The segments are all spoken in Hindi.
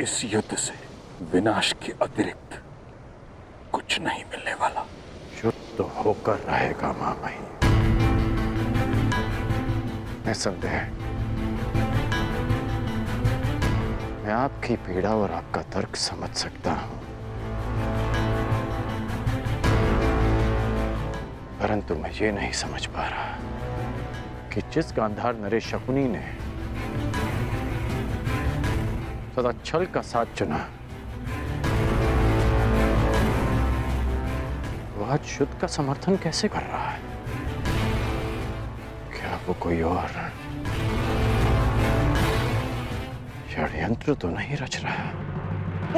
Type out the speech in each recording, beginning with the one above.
इस युद्ध से विनाश के अतिरिक्त कुछ नहीं मिलने वाला। युद्ध तो होकर रहेगा महामहिम, निसंदेह। मैं आपकी पीड़ा और आपका तर्क समझ सकता हूं, परंतु मैं ये नहीं समझ पा रहा कि जिस गांधार नरेश शकुनी ने सदा छल का साथ चुना, वह आज युद्ध का समर्थन कैसे कर रहा है? क्या वो कोई और षड्यंत्र तो नहीं रच रहा?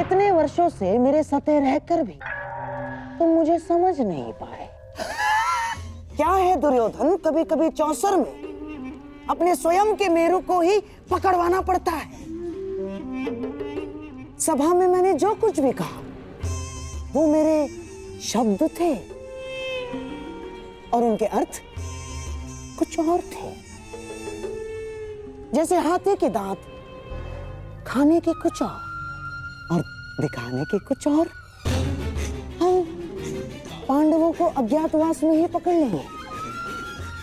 इतने वर्षों से मेरे साथे रहकर भी तुम मुझे समझ नहीं पाए। क्या है दुर्योधन, कभी कभी चौसर में अपने स्वयं के मेरु को ही पकड़वाना पड़ता है। सभा में मैंने जो कुछ भी कहा वो मेरे शब्द थे और उनके अर्थ कुछ और थे। जैसे हाथी के दांत खाने के कुछ और दिखाने के कुछ और। हम पांडवों को अज्ञातवास में ही पकड़ लेंगे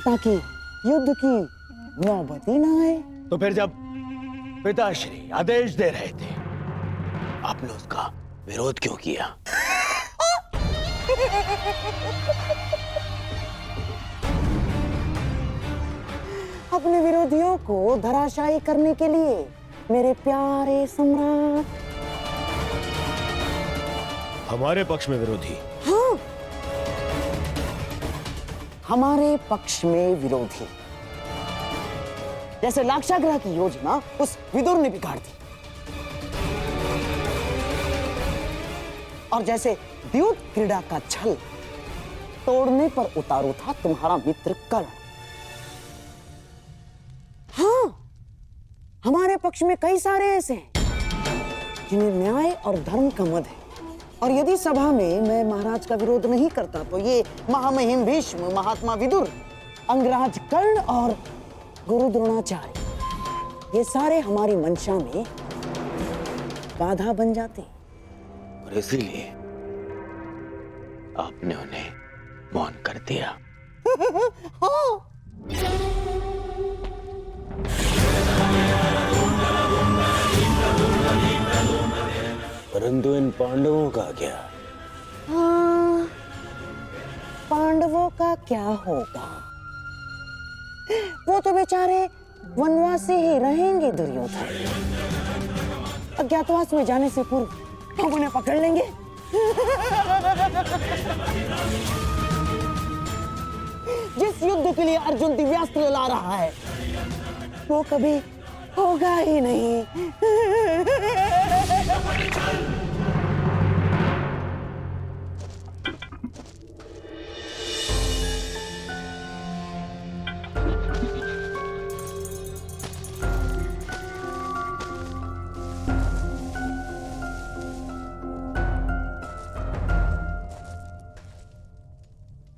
ताकि युद्ध की नौबत ही ना आए। तो फिर जब पिताश्री आदेश दे रहे थे, आपने उसका विरोध क्यों किया? अपने विरोधियों को धराशायी करने के लिए मेरे प्यारे सम्राट। हमारे पक्ष में विरोधी? हाँ, हमारे पक्ष में विरोधी। जैसे लाक्षागृह की योजना उस विदुर ने बिगाड़ दी, और जैसे द्यूत क्रीड़ा का छल तोड़ने पर उतारू था तुम्हारा मित्र कर्ण। हाँ, हमारे पक्ष में कई सारे ऐसे हैं जिन्हें न्याय और धर्म का मद है, और यदि सभा में मैं महाराज का विरोध नहीं करता तो ये महामहिम भीष्म, महात्मा विदुर, अंगराज कर्ण और गुरु द्रोणाचार्य, ये सारे हमारी मंशा में बाधा बन जाते। और इसीलिए आपने उन्हें मौन कर दिया। हाँ। परंतु इन पांडवों का क्या? हाँ, पांडवों का क्या होगा? वो तो बेचारे वनवासी ही रहेंगे दुर्योधन। अज्ञातवास में जाने से पूर्व हम उन्हें पकड़ लेंगे। जिस युद्ध के लिए अर्जुन दिव्यास्त्र ला रहा है वो कभी होगा ही नहीं।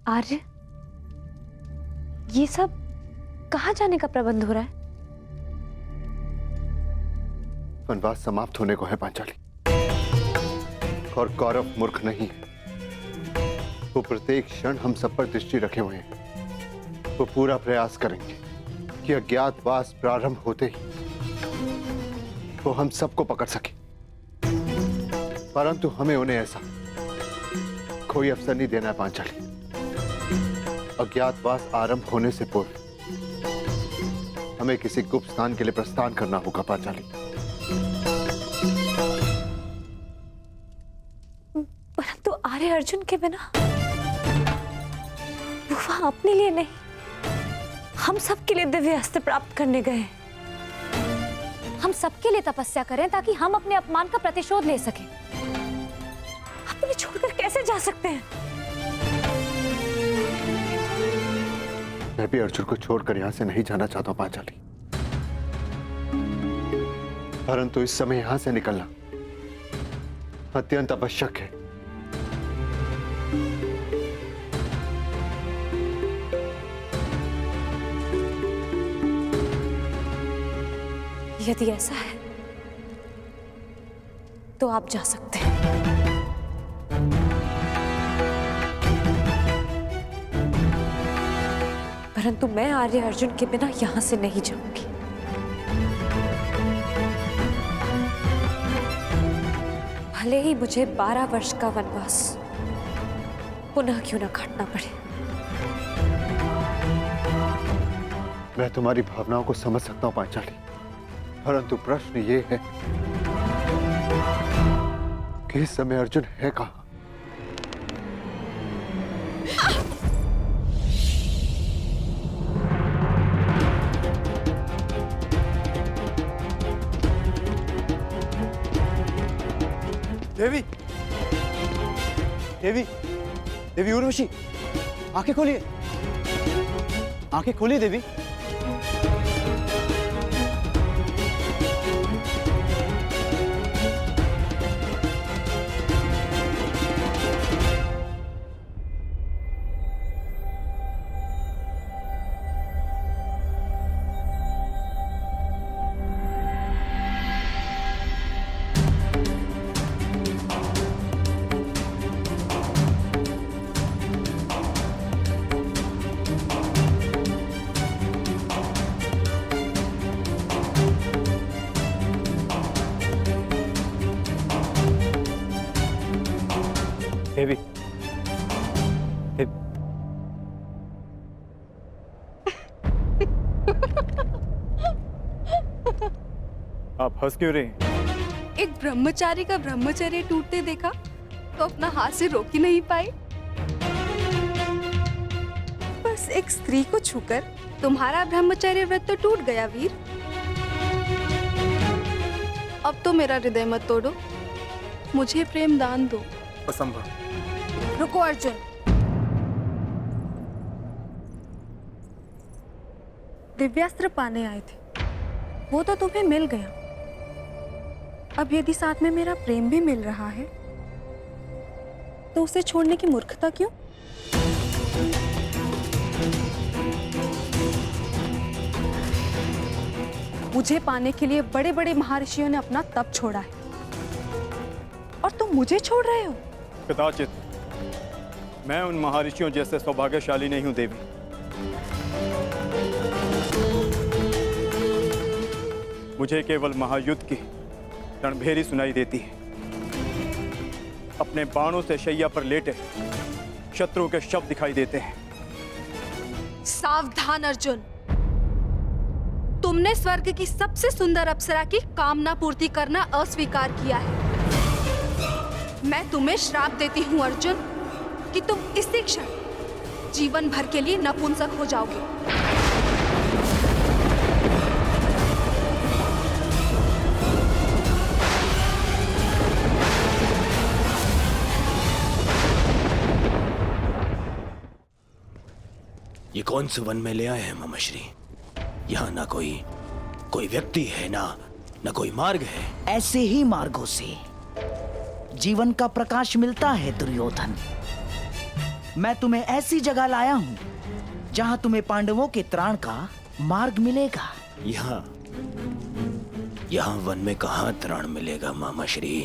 आर्य, ये सब कहाँ जाने का प्रबंध हो रहा है? वनवास समाप्त होने को है पांचाली, और कौरव मूर्ख नहीं है। वो प्रत्येक क्षण हम सब पर दृष्टि रखे हुए हैं। वो पूरा प्रयास करेंगे कि अज्ञातवास प्रारंभ होते ही वो हम सबको पकड़ सके, परंतु हमें उन्हें ऐसा कोई अवसर नहीं देना है पांचाली। अज्ञातवास आरंभ होने से पूर्व हमें किसी गुप्त स्थान के लिए प्रस्थान करना होगा पांचाली। परंतु आर्य अर्जुन के बिना वो वहां अपने लिए नहीं, हम सबके लिए दिव्य अस्त्र प्राप्त करने गए। हम सबके लिए तपस्या करें ताकि हम अपने अपमान का प्रतिशोध ले सकें। आप उन्हें छोड़कर कैसे जा सकते हैं? मैं भी अर्जुन को छोड़कर यहां से नहीं जाना चाहता हूं पांचाली, परंतु इस समय यहां से निकलना अत्यंत आवश्यक है। यदि ऐसा है तो आप जा सकते हैं। परंतु मैं आर्य अर्जुन के बिना यहां से नहीं जाऊंगी। भले ही मुझे 12 वर्ष का वनवास पुनः क्यों न काटना पड़े। मैं तुम्हारी भावनाओं को समझ सकता हूं पांचाली, परंतु प्रश्न ये है कि इस समय अर्जुन है कहां? देवी, देवी, देवी उर्वशी, आंखें खोलिए, आंखें खोलिए देवी। देवी, आप हंस क्यों रहे हैं? एक ब्रह्मचारी का ब्रह्मचर्य टूटते देखा तो अपना हाथ से रोक ही नहीं पाए। बस एक स्त्री को छूकर तुम्हारा ब्रह्मचर्य व्रत तो टूट गया वीर। अब तो मेरा हृदय मत तोड़ो, मुझे प्रेम दान दो। असंभव। रुको अर्जुन, दिव्यास्त्र पाने आए थे, वो तो तुम्हें मिल गया। अब यदि साथ में मेरा प्रेम भी मिल रहा है तो उसे छोड़ने की मूर्खता क्यों? मुझे पाने के लिए बड़े बड़े महर्षियों ने अपना तप छोड़ा है और तुम मुझे छोड़ रहे हो। कदाचित मैं उन महर्षियों जैसे सौभाग्यशाली नहीं हूं देवी। मुझे केवल महायुद्ध की रणभेरी सुनाई देती है। अपने बाणों से शैया पर लेटे शत्रु के शव दिखाई देते हैं। सावधान अर्जुन, तुमने स्वर्ग की सबसे सुंदर अप्सरा की कामना पूर्ति करना अस्वीकार किया है। मैं तुम्हें श्राप देती हूं अर्जुन कि तुम इसी क्षण जीवन भर के लिए नपुंसक हो जाओगे। ये कौन से वन में ले आए हैं मामाश्री? यहाँ ना कोई व्यक्ति है, ना कोई मार्ग है। ऐसे ही मार्गों से जीवन का प्रकाश मिलता है दुर्योधन। मैं तुम्हें ऐसी जगह लाया हूँ जहाँ तुम्हें पांडवों के त्राण का मार्ग मिलेगा। यहाँ वन में कहाँ त्राण मिलेगा मामाश्री?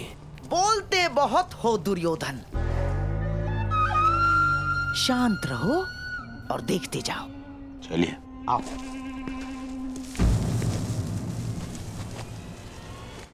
बोलते बहुत हो दुर्योधन, शांत रहो और देखते जाओ। चलिए आओ।